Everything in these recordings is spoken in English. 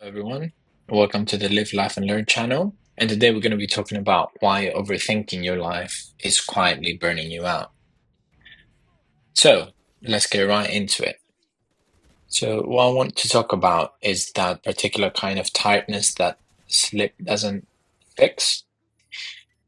Everyone. Welcome to the Live, Laugh, and Learn channel. And today we're going to be talking about why overthinking your life is quietly burning you out. So let's get right into it. So, what I want to talk about is that particular kind of tiredness that sleep doesn't fix.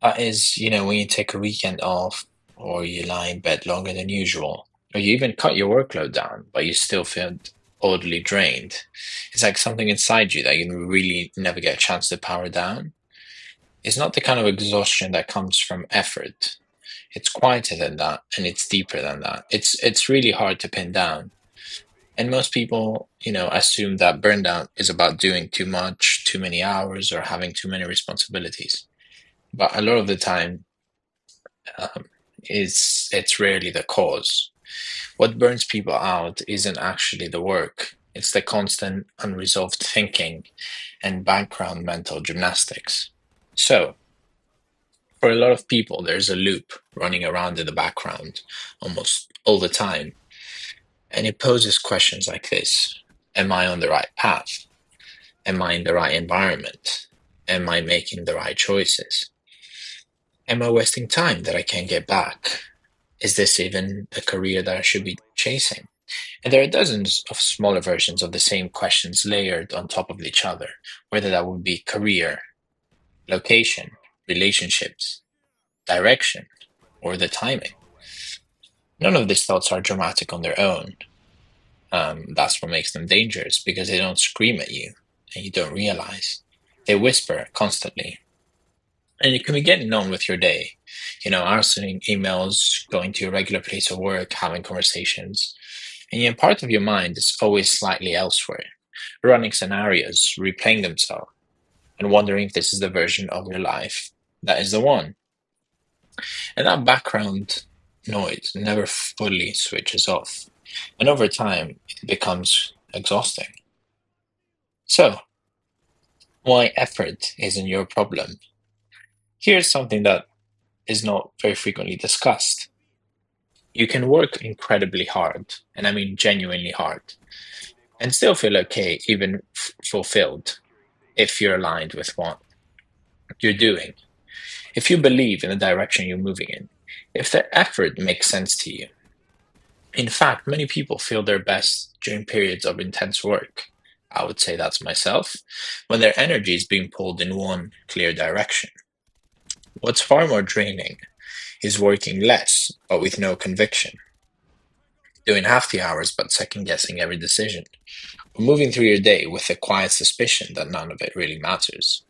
That is, when you take a weekend off, or you lie in bed longer than usual, or you even cut your workload down, but you still feel oddly drained. It's like something inside you that you really never get a chance to power down. It's not the kind of exhaustion that comes from effort. It's quieter than that, and it's deeper than that. It's really hard to pin down. And most people, assume that burnout is about doing too much, too many hours, or having too many responsibilities. But a lot of the time, um, it's rarely the cause. What burns people out isn't actually the work. It's the constant unresolved thinking and background mental gymnastics. So, for a lot of people, there's a loop running around in the background almost all the time. And it poses questions like this: Am I on the right path? Am I in the right environment? Am I making the right choices? Am I wasting time that I can't get back? Is this even the career that I should be chasing? And there are dozens of smaller versions of the same questions layered on top of each other, whether that would be career, location, relationships, direction, or the timing. None of these thoughts are dramatic on their own. That's what makes them dangerous because they don't scream at you and you don't realize. They whisper constantly. And you can be getting on with your day, answering emails, going to your regular place of work, having conversations. And yet part of your mind is always slightly elsewhere, running scenarios, replaying themselves, and wondering if this is the version of your life that is the one. And that background noise never fully switches off. And over time, it becomes exhausting. So, why effort isn't your problem? Here's something that is not very frequently discussed. You can work incredibly hard, and I mean genuinely hard, and still feel okay, even fulfilled, if you're aligned with what you're doing, if you believe in the direction you're moving in, if the effort makes sense to you. In fact, many people feel their best during periods of intense work. I would say that's myself, when their energy is being pulled in one clear direction. What's far more draining is working less, but with no conviction, doing half the hours but second guessing every decision, or moving through your day with a quiet suspicion that none of it really matters,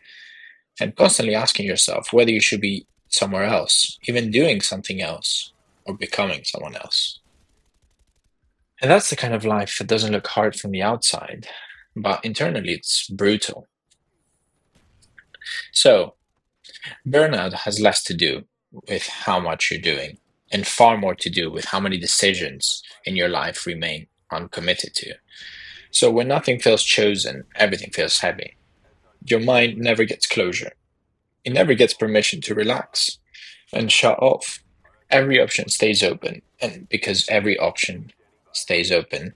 and constantly asking yourself whether you should be somewhere else, even doing something else, or becoming someone else. And that's the kind of life that doesn't look hard from the outside, but internally it's brutal. So, burnout has less to do with how much you're doing and far more to do with how many decisions in your life remain uncommitted to. So, when nothing feels chosen, everything feels heavy. Your mind never gets closure, it never gets permission to relax and shut off. Every option stays open, and because every option stays open,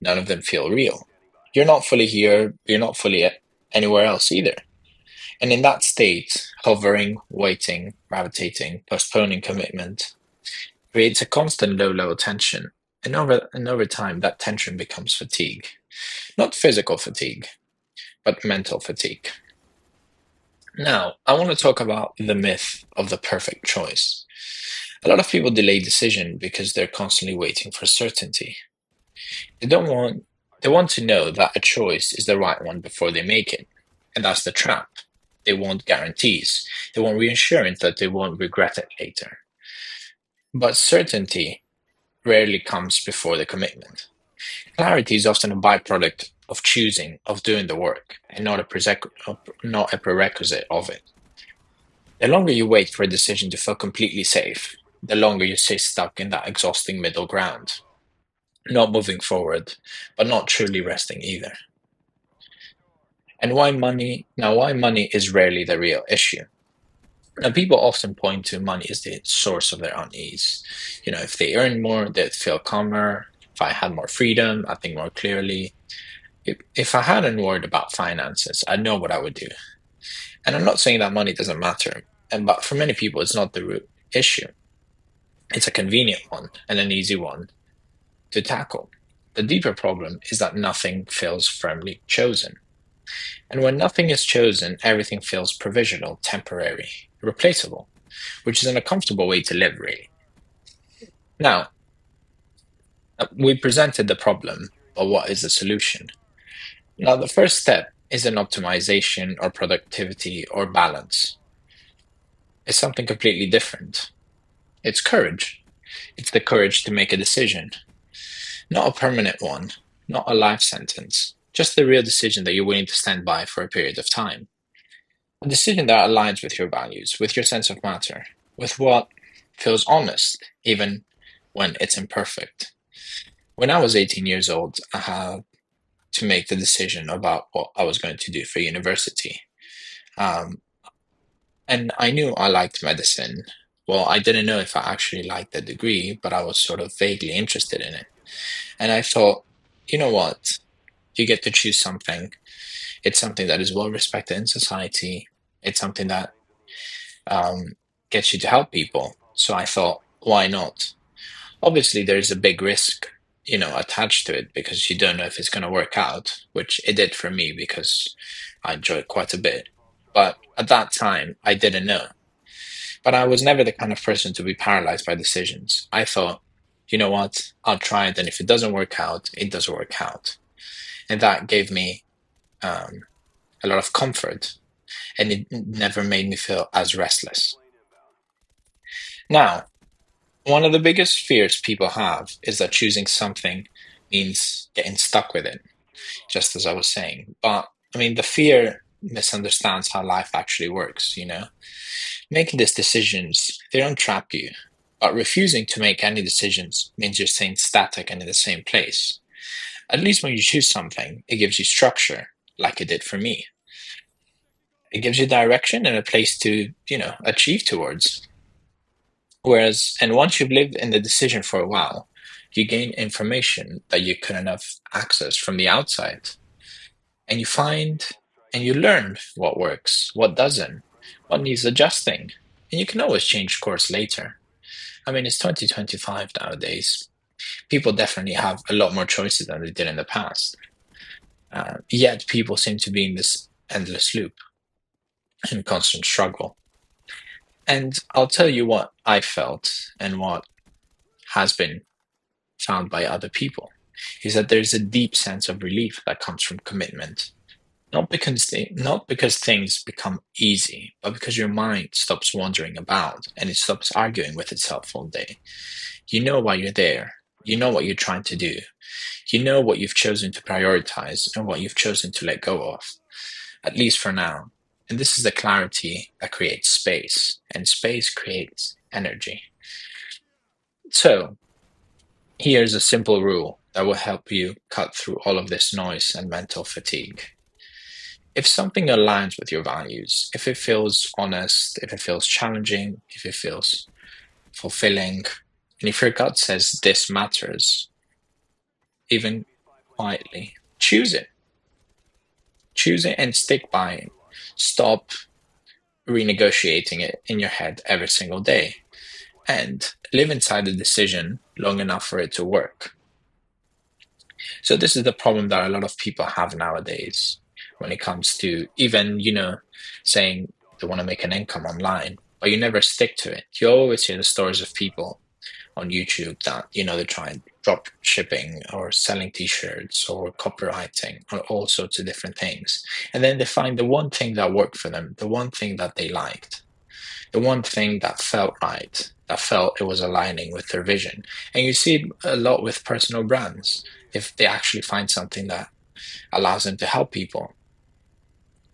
none of them feel real. You're not fully here, you're not fully anywhere else either. And in that state, hovering, waiting, gravitating, postponing commitment creates a constant low level tension. And over time, that tension becomes fatigue. Not physical fatigue, but mental fatigue. Now, I want to talk about the myth of the perfect choice. A lot of people delay decision because they're constantly waiting for certainty. They don't want they want to know that a choice is the right one before they make it. And that's the trap. They want guarantees. They want reassurance that they won't regret it later. But certainty rarely comes before the commitment. Clarity is often a byproduct of choosing, of doing the work, and not a prerequisite of it. The longer you wait for a decision to feel completely safe, the longer you stay stuck in that exhausting middle ground, not moving forward, but not truly resting either. And why money is rarely the real issue. Now, people often point to money as the source of their unease. If they earn more, they'd feel calmer. If I had more freedom, I think more clearly. If I hadn't worried about finances, I know what I would do. And I'm not saying that money doesn't matter, but for many people, it's not the root issue. It's a convenient one and an easy one to tackle. The deeper problem is that nothing feels firmly chosen. And when nothing is chosen, everything feels provisional, temporary, replaceable, which is an uncomfortable way to live, really. Now, we presented the problem, but what is the solution? Now, the first step isn't optimization or productivity or balance. It's something completely different. It's courage. It's the courage to make a decision, not a permanent one, not a life sentence, just the real decision that you're willing to stand by for a period of time. A decision that aligns with your values, with your sense of matter, with what feels honest, even when it's imperfect. When I was 18 years old, I had to make the decision about what I was going to do for university. Um, and I knew I liked medicine. Well, I didn't know if I actually liked the degree, but I was sort of vaguely interested in it. And I thought, you know what? You get to choose something. It's something that is well respected in society. It's something that um, gets you to help people. So I thought, why not? Obviously, there's a big risk, attached to it because you don't know if it's going to work out, which it did for me because I enjoyed quite a bit. But at that time, I didn't know. But I was never the kind of person to be paralyzed by decisions. I thought, you know what, I'll try it. And if it doesn't work out, it doesn't work out. And that gave me um, a lot of comfort. And it never made me feel as restless. Now, one of the biggest fears people have is that choosing something means getting stuck with it, just as I was saying. But I mean, the fear misunderstands how life actually works. Making these decisions, they don't trap you. But refusing to make any decisions means you're staying static and in the same place. At least when you choose something, it gives you structure, like it did for me. It gives you direction and a place to, achieve towards. And once you've lived in the decision for a while, you gain information that you couldn't have accessed from the outside. And you find and you learn what works, what doesn't, what needs adjusting. And you can always change course later. I mean, it's 2025 nowadays. People definitely have a lot more choices than they did in the past. Yet people seem to be in this endless loop and constant struggle. And I'll tell you what I felt and what has been found by other people is that there's a deep sense of relief that comes from commitment. Not because things become easy, but because your mind stops wandering about and it stops arguing with itself all day. You know why you're there. You know what you're trying to do. You know what you've chosen to prioritize and what you've chosen to let go of, at least for now. And this is the clarity that creates space, and space creates energy. So, here's a simple rule that will help you cut through all of this noise and mental fatigue. If something aligns with your values, if it feels honest, if it feels challenging, if it feels fulfilling, and if your gut says this matters, even quietly, choose it. Choose it and stick by it. Stop renegotiating it in your head every single day and live inside the decision long enough for it to work. So this is the problem that a lot of people have nowadays when it comes to even, saying they want to make an income online, but you never stick to it. You always hear the stories of people on YouTube that, they try and drop shipping or selling t-shirts or copywriting or all sorts of different things. And then they find the one thing that worked for them, the one thing that they liked, the one thing that felt right, that felt it was aligning with their vision. And you see it a lot with personal brands. If they actually find something that allows them to help people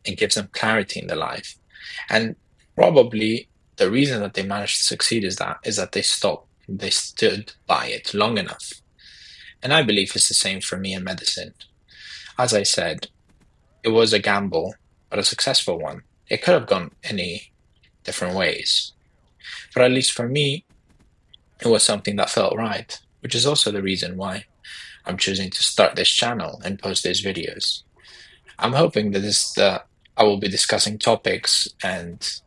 and gives them clarity in their life. And probably the reason that they managed to succeed is that they stood by it long enough. And I believe it's the same for me in medicine. As I said, it was a gamble, but a successful one. It could have gone any different ways. But at least for me, it was something that felt right, which is also the reason why I'm choosing to start this channel and post these videos. I'm hoping that I will be discussing topics and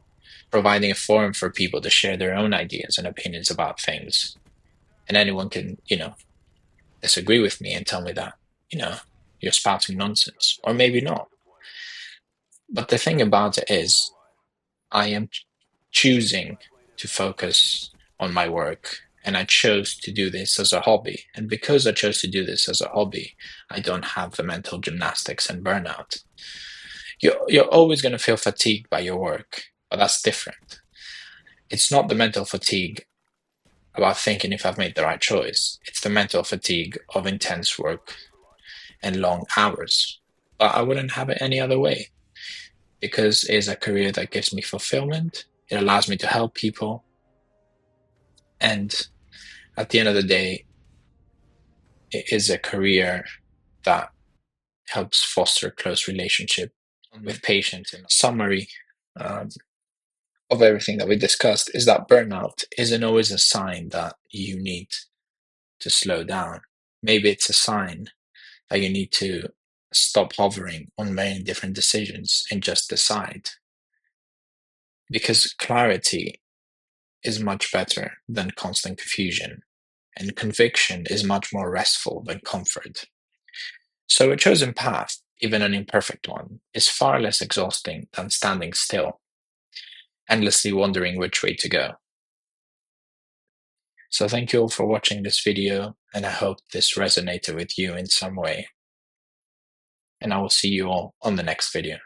providing a forum for people to share their own ideas and opinions about things. And anyone can, disagree with me and tell me that, you know, you're spouting nonsense, or maybe not. But the thing about it is, I am choosing to focus on my work, and I chose to do this as a hobby. And because I chose to do this as a hobby, I don't have the mental gymnastics and burnout. You're always going to feel fatigued by your work, but that's different. It's not the mental fatigue about thinking if I've made the right choice. It's the mental fatigue of intense work and long hours. But I wouldn't have it any other way because it's a career that gives me fulfillment. It allows me to help people. And at the end of the day, it is a career that helps foster a close relationship with patients. In summary um, of everything that we discussed is that burnout isn't always a sign that you need to slow down. Maybe it's a sign that you need to stop hovering on many different decisions and just decide. Because clarity is much better than constant confusion, and conviction is much more restful than comfort. So, a chosen path, even an imperfect one, is far less exhausting than standing still, endlessly wondering which way to go. So, thank you all for watching this video, and I hope this resonated with you in some way. And I will see you all on the next video.